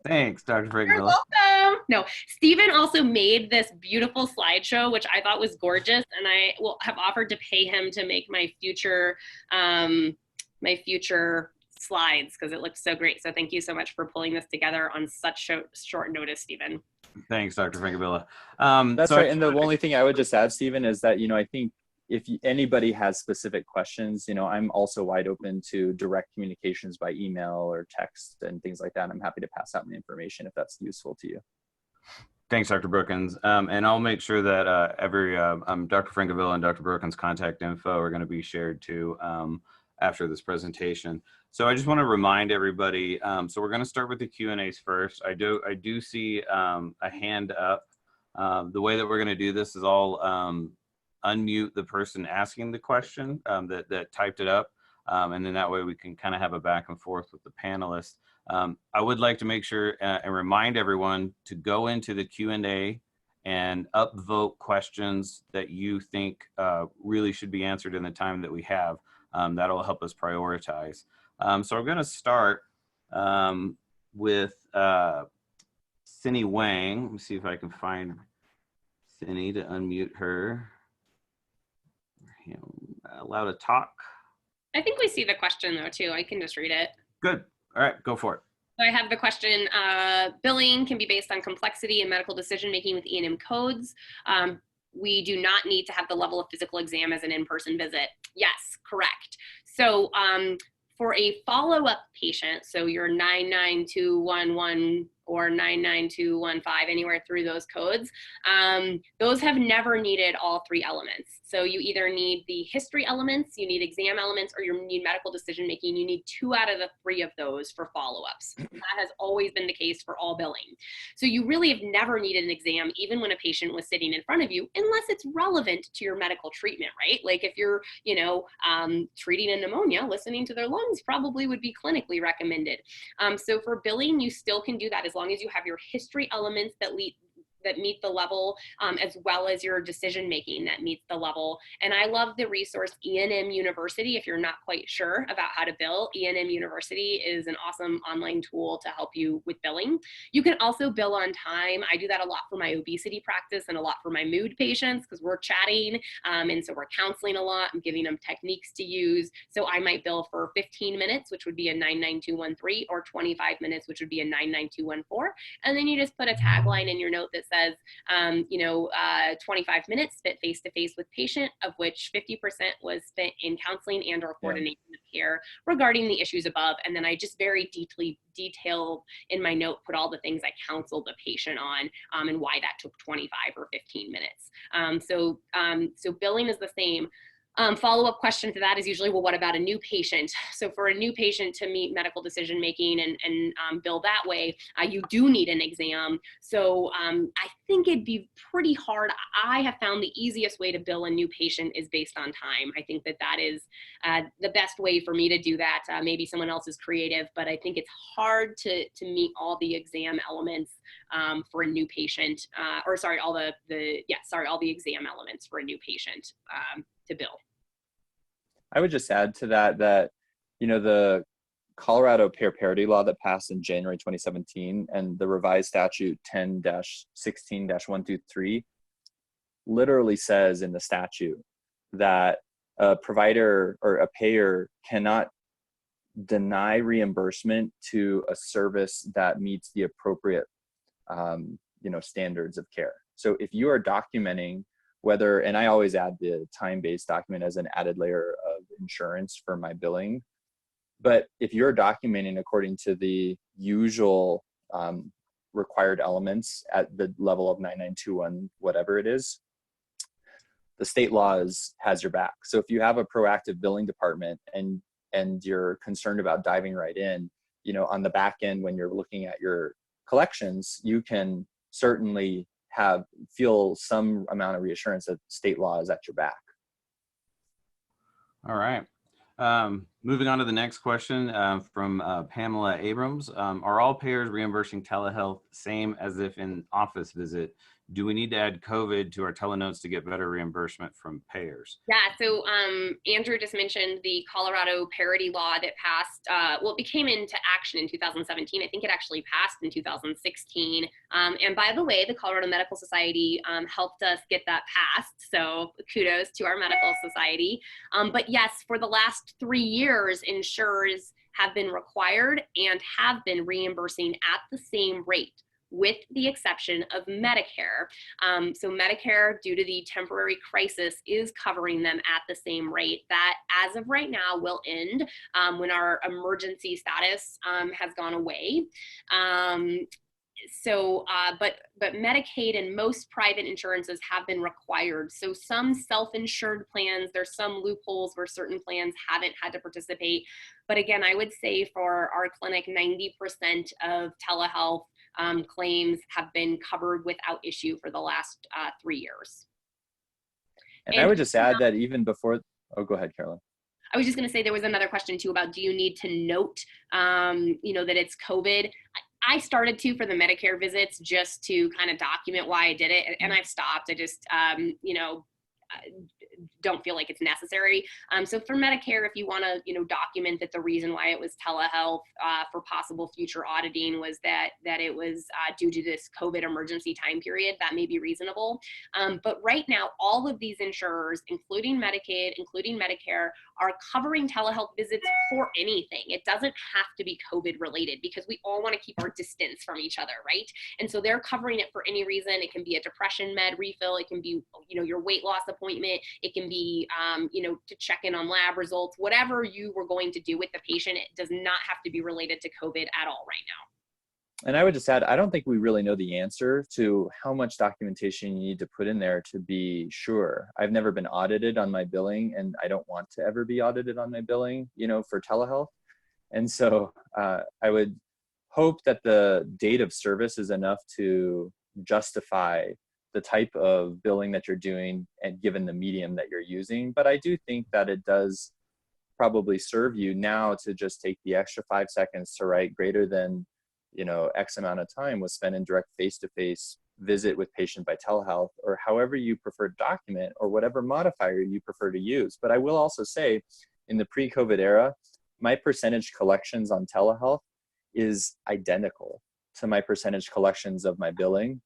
S3: Thanks, Dr. Francavilla.
S1: You're welcome. No, Stephen also made this beautiful slideshow, which I thought was gorgeous, and I will have offered to pay him to make my future slides, because it looks so great. So thank you so much for pulling this together on such short notice, Stephen.
S3: Thanks, Dr. Francavilla.
S2: That's right. And the only thing I would just add, Stephen, is that, you know, I think if anybody has specific questions, you know, I'm also wide open to direct communications by email or text and things like that. I'm happy to pass out my information if that's useful to you.
S3: Thanks, Dr. Brookens. And I'll make sure that Dr. Francavilla and Dr. Brookens' contact info are going to be shared too after this presentation. So I just want to remind everybody, so we're going to start with the Q&As first. I do see a hand up. The way that we're going to do this is I'll unmute the person asking the question that typed it up. And then that way we can kind of have a back and forth with the panelists. I would like to make sure and remind everyone to go into the Q&A and upvote questions that you think really should be answered in the time that we have. That'll help us prioritize. So I'm going to start with Cindy Wang. Let me see if I can find Cindy to unmute her. Allow to talk.
S1: I think we see the question though too. I can just read it.
S3: Good. All right, go for it.
S1: So I have the question, billing can be based on complexity and medical decision making with E&M codes. We do not need to have the level of physical exam as an in-person visit. Yes, correct. So for a follow-up patient, so your 99211 or 99215, anywhere through those codes, those have never needed all three elements. So you either need the history elements, you need exam elements, or you need medical decision making. You need 2 out of the 3 of those for follow-ups. That has always been the case for all billing. So you really have never needed an exam, even when a patient was sitting in front of you, unless it's relevant to your medical treatment, right? Like if you're, you know, treating a pneumonia, listening to their lungs probably would be clinically recommended. So for billing, you still can do that as long as you have your history elements that meet the level, as well as your decision making that meets the level. And I love the resource E&M University. If you're not quite sure about how to bill, E&M University is an awesome online tool to help you with billing. You can also bill on time. I do that a lot for my obesity practice and a lot for my mood patients, because we're chatting, and so we're counseling a lot. I'm giving them techniques to use. So I might bill for 15 minutes, which would be a 99213, or 25 minutes, which would be a 99214. And then you just put a tagline in your note that says, 25 minutes spent face-to-face with patient, of which 50% was spent in counseling and or coordination of care regarding the issues above. And then I just very detailed in my note, put all the things I counseled the patient on, and why that took 25 or 15 minutes. So billing is the same. Follow-up question to that is usually, well, what about a new patient? So for a new patient to meet medical decision making and bill that way, you do need an exam. So I think it'd be pretty hard. I have found the easiest way to bill a new patient is based on time. I think that is the best way for me to do that. Maybe someone else is creative, but I think it's hard to meet all the exam elements for a new patient, all the exam elements for a new patient to bill.
S2: I would just add to that, the Colorado payer parity law that passed in January 2017 and the revised statute 10-16-123 literally says in the statute that a provider or a payer cannot deny reimbursement to a service that meets the appropriate, standards of care. So if you are documenting whether, and I always add the time-based document as an added layer of insurance for my billing, but if you're documenting according to the usual required elements at the level of 9921, whatever it is, the state law has your back. So if you have a proactive billing department and you're concerned about diving right in, on the back end, when you're looking at your collections, you can certainly feel some amount of reassurance that state law is at your back.
S3: All right. Moving on to the next question from Pamela Abrams. Are all payers reimbursing telehealth same as if in office visit? Do we need to add COVID to our telenotes to get better reimbursement from payers?
S1: Yeah, so Andrew just mentioned the Colorado parity law that passed, it became into action in 2017. I think it actually passed in 2016. And by the way, the Colorado Medical Society helped us get that passed. So kudos to our medical society. But yes, for the last 3 years, insurers have been required and have been reimbursing at the same rate, with the exception of Medicare. So Medicare, due to the temporary crisis, is covering them at the same rate. That, as of right now, will end when our emergency status has gone away. But Medicaid and most private insurances have been required. So some self-insured plans, there's some loopholes where certain plans haven't had to participate. But again, I would say for our clinic, 90% of telehealth claims have been covered without issue for the last 3 years.
S2: And I would just add that even before, go ahead, Carolyn.
S1: I was just going to say there was another question too about, do you need to note, that it's COVID? I started to for the Medicare visits just to kind of document why I did it, and I've stopped. I just, don't feel like it's necessary. So for Medicare, if you want to, document that the reason why it was telehealth for possible future auditing was that it was due to this COVID emergency time period, that may be reasonable. But right now, all of these insurers, including Medicaid, including Medicare, are covering telehealth visits for anything. It doesn't have to be COVID related because we all want to keep our distance from each other, right? And so they're covering it for any reason. It can be a depression med refill. It can be, your weight loss appointment. It can be, to check in on lab results, whatever you were going to do with the patient. It does not have to be related to COVID at all right now.
S2: And I would just add, I don't think we really know the answer to how much documentation you need to put in there to be sure. I've never been audited on my billing, and I don't want to ever be audited on my billing, for telehealth. And so I would hope that the date of service is enough to justify the type of billing that you're doing and given the medium that you're using. But I do think that it does probably serve you now to just take the extra 5 seconds to write greater than, X amount of time was spent in direct face-to-face visit with patient by telehealth, or however you prefer to document, or whatever modifier you prefer to use. But I will also say, in the pre-COVID era, my percentage collections on telehealth is identical to my percentage collections of my billing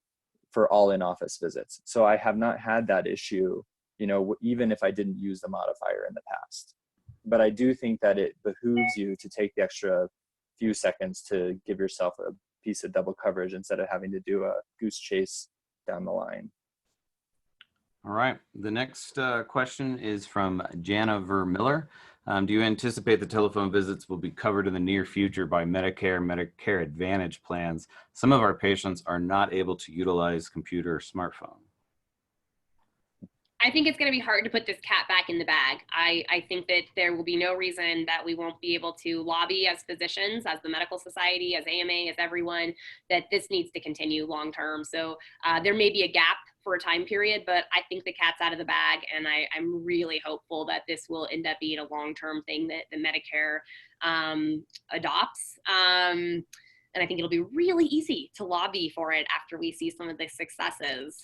S2: for all in-office visits. So I have not had that issue, even if I didn't use the modifier in the past. But I do think that it behooves you to take the extra few seconds to give yourself a piece of double coverage instead of having to do a goose chase down the line.
S3: All right. The next question is from Jana Vermiller. Do you anticipate the telephone visits will be covered in the near future by Medicare, Medicare Advantage plans? Some of our patients are not able to utilize computer or smartphone.
S1: I think it's going to be hard to put this cat back in the bag. I think that there will be no reason that we won't be able to lobby as physicians, as the medical society, as AMA, as everyone, that this needs to continue long term. So there may be a gap for a time period, but I think the cat's out of the bag, and I'm really hopeful that this will end up being a long-term thing that the Medicare adopts. And I think it'll be really easy to lobby for it after we see some of the successes.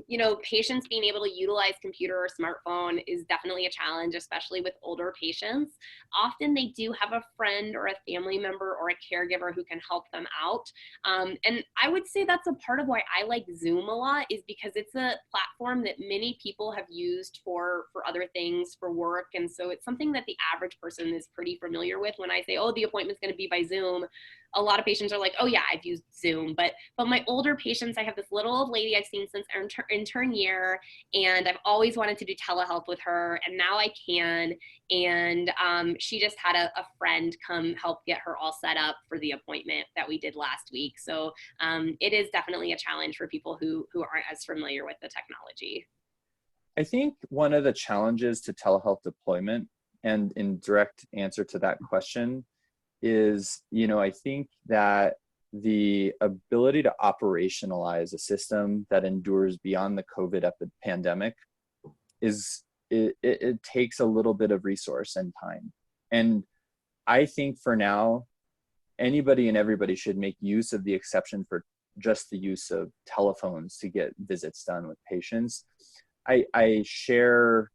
S1: You know, patients being able to utilize computer or smartphone is definitely a challenge, especially with older patients. Often they do have a friend or a family member or a caregiver who can help them out. And I would say that's a part of why I like Zoom a lot, is because it's a platform that many people have used for other things, for work. And so it's something that the average person is pretty familiar with. When I say, oh, the appointment's going to be by Zoom, a lot of patients are like, oh yeah, I've used Zoom. But my older patients, I have this little old lady I've seen since intern year, and I've always wanted to do telehealth with her, and now I can. And she just had a friend come help get her all set up for the appointment that we did last week. So it is definitely a challenge for people who aren't as familiar with the technology.
S2: I think one of the challenges to telehealth deployment, and in direct answer to that question, is, you know, I think that the ability to operationalize a system that endures beyond the COVID pandemic is, it takes a little bit of resource and time. And I think for now, anybody and everybody should make use of the exception for just the use of telephones to get visits done with patients. I share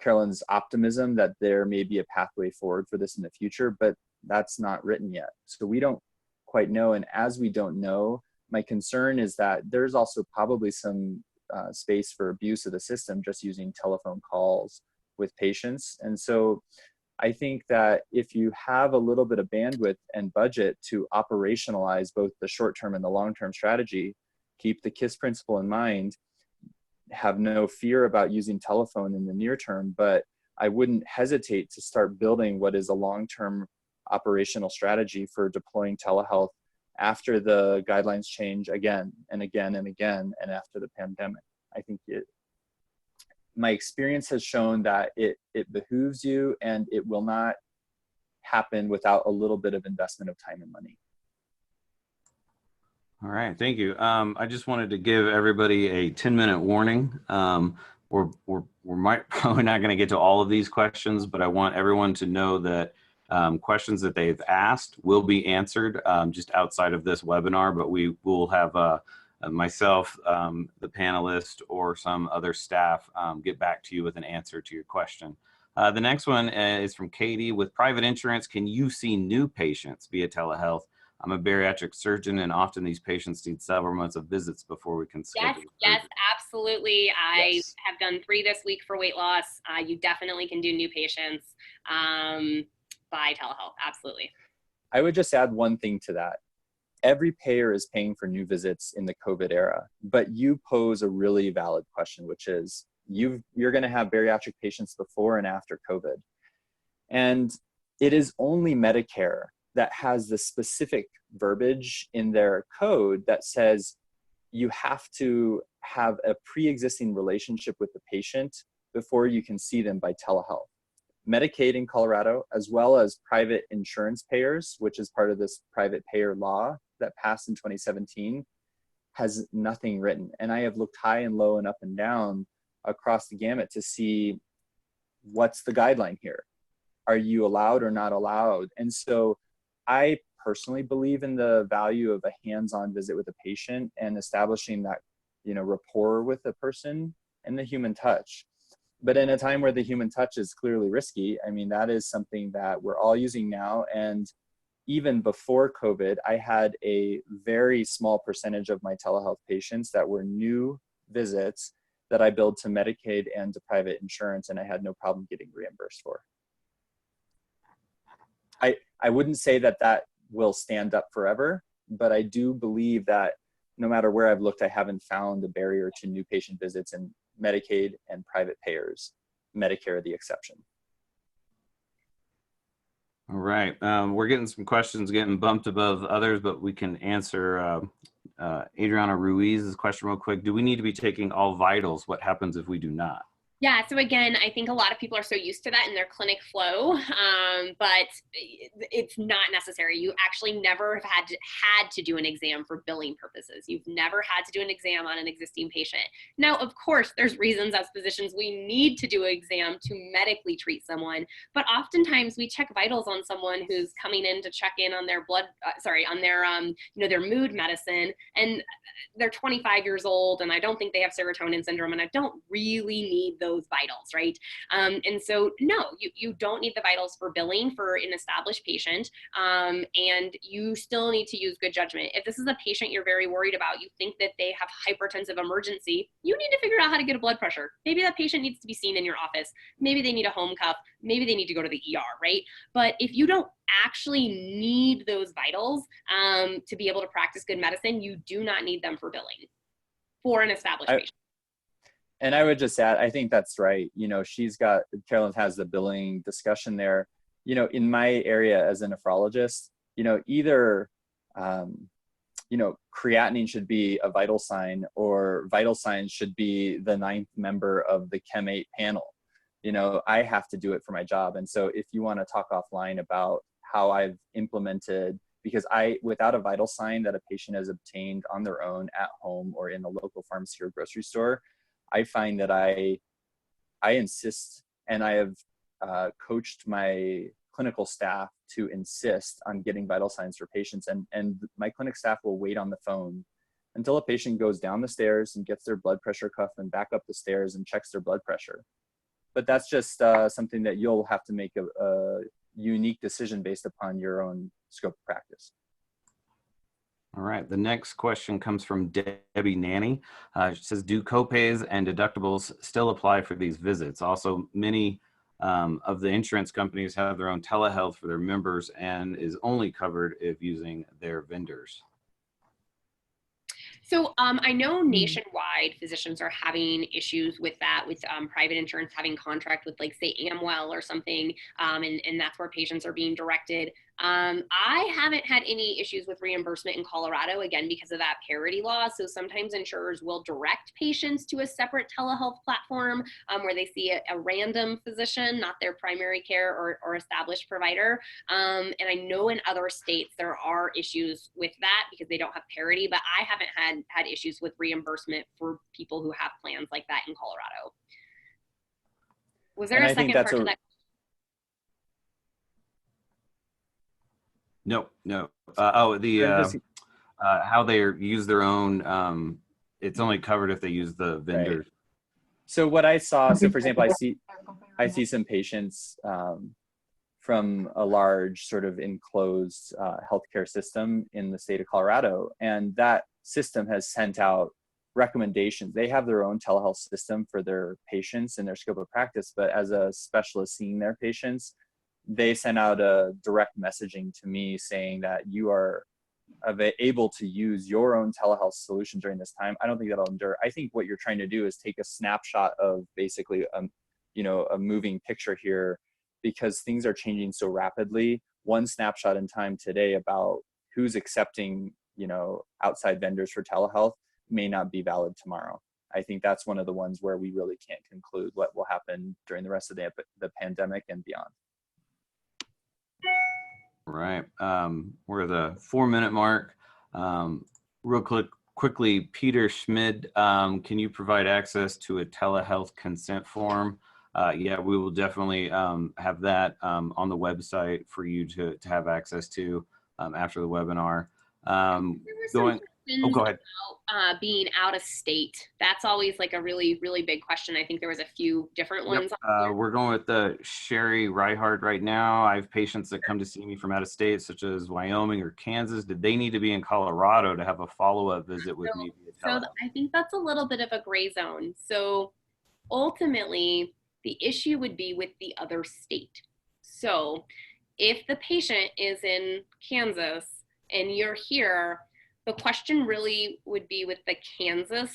S2: Carolynn's optimism that there may be a pathway forward for this in the future, but that's not written yet. So we don't quite know. And as we don't know, my concern is that there's also probably some space for abuse of the system just using telephone calls with patients. And so I think that if you have a little bit of bandwidth and budget to operationalize both the short-term and the long-term strategy, keep the KISS principle in mind, have no fear about using telephone in the near term, but I wouldn't hesitate to start building what is a long-term operational strategy for deploying telehealth after the guidelines change again and again and again, and after the pandemic. I think my experience has shown that it behooves you, and it will not happen without a little bit of investment of time and money.
S3: All right, thank you. I just wanted to give everybody a 10-minute warning. We're probably not going to get to all of these questions, but I want everyone to know that questions that they've asked will be answered just outside of this webinar, but we will have myself, the panelist, or some other staff get back to you with an answer to your question. The next one is from Katie. With private insurance, can you see new patients via telehealth? I'm a bariatric surgeon, and often these patients need several months of visits before we can schedule.
S1: Yes, absolutely. I have done 3 this week for weight loss. You definitely can do new patients by telehealth. Absolutely.
S2: I would just add one thing to that. Every payer is paying for new visits in the COVID era, but you pose a really valid question, which is you're going to have bariatric patients before and after COVID. And it is only Medicare that has the specific verbiage in their code that says you have to have a pre-existing relationship with the patient before you can see them by telehealth. Medicaid in Colorado, as well as private insurance payers, which is part of this private payer law that passed in 2017, has nothing written. And I have looked high and low and up and down across the gamut to see what's the guideline here. Are you allowed or not allowed? And so I personally believe in the value of a hands-on visit with a patient and establishing that, rapport with a person and the human touch. But in a time where the human touch is clearly risky, I mean, that is something that we're all using now. And even before COVID, I had a very small percentage of my telehealth patients that were new visits that I billed to Medicaid and to private insurance, and I had no problem getting reimbursed for. I wouldn't say that will stand up forever, but I do believe that no matter where I've looked, I haven't found a barrier to new patient visits in Medicaid and private payers, Medicare the exception.
S3: All right, we're getting some questions getting bumped above others, but we can answer Adriana Ruiz's question real quick. Do we need to be taking all vitals? What happens if we do not?
S1: Yeah, so again, I think a lot of people are so used to that in their clinic flow, but it's not necessary. You actually never have had to do an exam for billing purposes. You've never had to do an exam on an existing patient. Now, of course, there's reasons as physicians we need to do an exam to medically treat someone, but oftentimes we check vitals on someone who's coming in to check in on their on their their mood medicine, and they're 25 years old, and I don't think they have serotonin syndrome, and I don't really need those vitals, right? And so, no, you don't need the vitals for billing for an established patient, and you still need to use good judgment. If this is a patient you're very worried about, you think that they have hypertensive emergency, you need to figure out how to get a blood pressure. Maybe that patient needs to be seen in your office. Maybe they need a home cuff. Maybe they need to go to the ER, right? But if you don't actually need those vitals to be able to practice good medicine, you do not need them for billing for an established patient.
S2: And I would just add, I think that's right. Carolynn has the billing discussion there. In my area as a nephrologist, either, creatinine should be a vital sign, or vital signs should be the 9th member of the Chem 8 panel. I have to do it for my job. And so if you want to talk offline about how I've implemented, because without a vital sign that a patient has obtained on their own at home or in a local pharmacy or grocery store, I find that I insist, and I have coached my clinical staff to insist on getting vital signs for patients. And my clinic staff will wait on the phone until a patient goes down the stairs and gets their blood pressure cuff and back up the stairs and checks their blood pressure. But that's just something that you'll have to make a unique decision based upon your own scope of practice.
S3: All right, the next question comes from Debbie Nanny. She says, do copays and deductibles still apply for these visits? Also, many of the insurance companies have their own telehealth for their members and is only covered if using their vendors.
S1: So I know nationwide physicians are having issues with that, with private insurance having contract with, like, say, Amwell or something, and that's where patients are being directed. I haven't had any issues with reimbursement in Colorado, again, because of that parity law. So sometimes insurers will direct patients to a separate telehealth platform where they see a random physician, not their primary care or established provider. And I know in other states there are issues with that because they don't have parity, but I haven't had issues with reimbursement for people who have plans like that in Colorado. Was there a second part to that?
S3: No. How they use their own, it's only covered if they use the vendors.
S2: Right. So what I saw, so for example, I see some patients from a large sort of enclosed healthcare system in the state of Colorado, and that system has sent out recommendations. They have their own telehealth system for their patients and their scope of practice, but as a specialist seeing their patients, they sent out a direct messaging to me saying that you are able to use your own telehealth solution during this time. I don't think that'll endure. I think what you're trying to do is take a snapshot of basically a moving picture here, because things are changing so rapidly. One snapshot in time today about who's accepting outside vendors for telehealth may not be valid tomorrow. I think that's one of the ones where we really can't conclude what will happen during the rest of the pandemic and beyond.
S3: Right. We're at the 4-minute mark. Real quickly, Peter Schmid, can you provide access to a telehealth consent form? Yeah, we will definitely have that on the website for you to have access to after the webinar. Go ahead.
S1: About being out of state. That's always like a really, really big question. I think there was a few different ones.
S3: We're going with the Sherry Reihart right now. I have patients that come to see me from out of state, such as Wyoming or Kansas. Did they need to be in Colorado to have a follow-up visit with me?
S1: So I think that's a little bit of a gray zone. So ultimately, the issue would be with the other state. So if the patient is in Kansas and you're here, the question really would be with the Kansas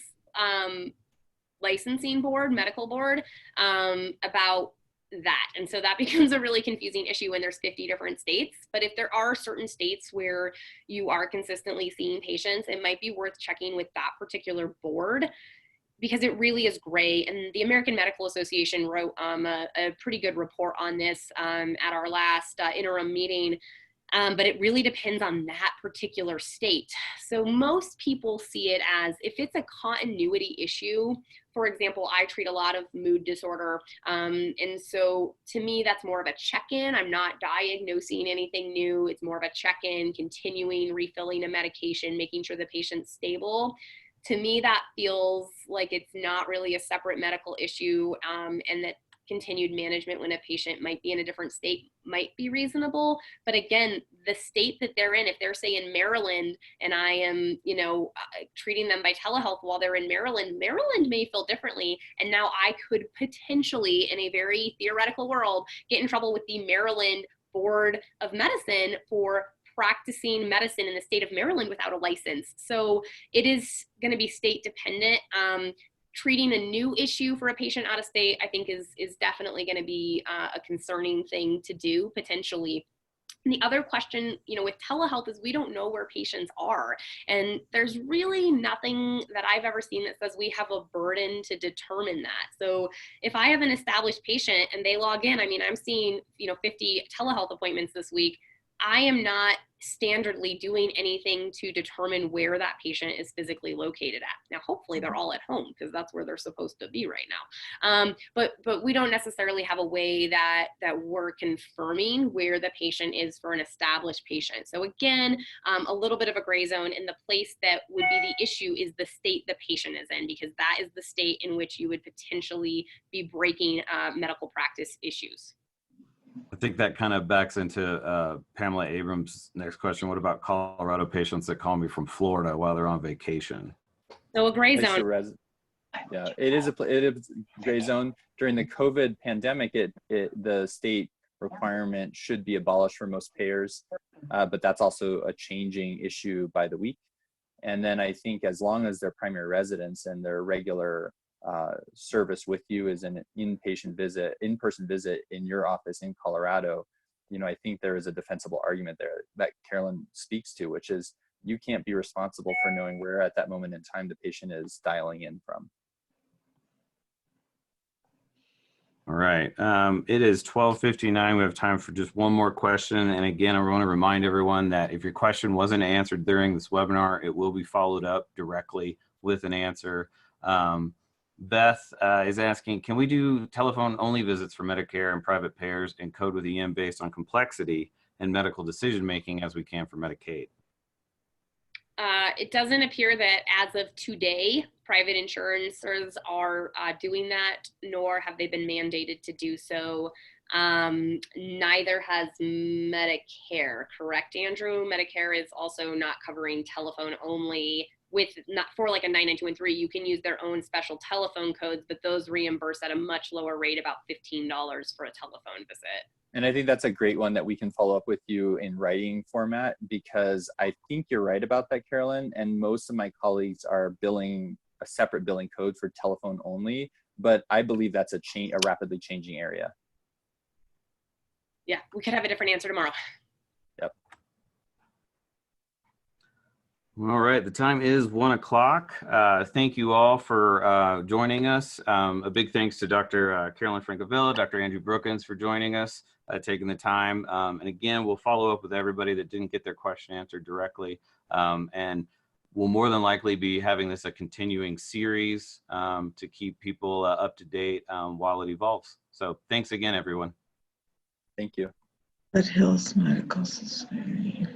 S1: licensing board, medical board, about that. And so that becomes a really confusing issue when there's 50 different states. But if there are certain states where you are consistently seeing patients, it might be worth checking with that particular board. because it really is gray. And the American Medical Association wrote a pretty good report on this at our last interim meeting. But it really depends on that particular state. So most people see it as if it's a continuity issue. For example, I treat a lot of mood disorder. And so to me, that's more of a check-in. I'm not diagnosing anything new. It's more of a check-in, continuing, refilling a medication, making sure the patient's stable. To me, that feels like it's not really a separate medical issue, and that continued management when a patient might be in a different state might be reasonable. But again, the state that they're in, if they're say in Maryland and I am, treating them by telehealth while they're in Maryland, Maryland may feel differently. And now I could potentially, in a very theoretical world, get in trouble with the Maryland Board of Medicine for practicing medicine in the state of Maryland without a license. So it is going to be state dependent. Treating a new issue for a patient out of state, I think is definitely going to be a concerning thing to do potentially. And the other question, with telehealth is we don't know where patients are. And there's really nothing that I've ever seen that says we have a burden to determine that. So if I have an established patient and they log in, I'm seeing, 50 telehealth appointments this week. I am not standardly doing anything to determine where that patient is physically located at. Now, hopefully they're all at home because that's where they're supposed to be right now. But we don't necessarily have a way that we're confirming where the patient is for an established patient. So again, a little bit of a gray zone, and the place that would be the issue is the state the patient is in, because that is the state in which you would potentially be breaking medical practice issues.
S3: I think that kind of backs into Pamela Abrams' next question. What about Colorado patients that call me from Florida while they're on vacation?
S1: So a gray zone.
S2: Yeah, it is a gray zone. During the COVID pandemic, the state requirement should be abolished for most payers, but that's also a changing issue by the week. And then I think as long as their primary residence and their regular service with you is an in-person visit in your office in Colorado, I think there is a defensible argument there that Carolynn speaks to, which is you can't be responsible for knowing where at that moment in time the patient is dialing in from.
S3: All right. It is 12:59. We have time for just one more question. And again, I want to remind everyone that if your question wasn't answered during this webinar, it will be followed up directly with an answer. Beth is asking, can we do telephone only visits for Medicare and private payers and code with EM based on complexity and medical decision making as we can for Medicaid?
S1: It doesn't appear that as of today, private insurances are doing that, nor have they been mandated to do so. Neither has Medicare, correct, Andrew? Medicare is also not covering telephone only for like a 99213. You can use their own special telephone codes, but those reimburse at a much lower rate, about $15 for a telephone visit.
S2: And I think that's a great one that we can follow up with you in writing format, because I think you're right about that, Carolynn. And most of my colleagues are billing a separate billing code for telephone only, but I believe that's a rapidly changing area.
S1: Yeah, we could have a different answer tomorrow.
S2: Yep.
S3: All right, the time is 1 o'clock. Thank you all for joining us. A big thanks to Dr. Carolynn Francavilla, Dr. Andrew Brookens for joining us, taking the time. And again, we'll follow up with everybody that didn't get their question answered directly. And we'll more than likely be having this a continuing series to keep people up to date while it evolves. So thanks again, everyone.
S2: Thank you.
S4: Hills Medical Society.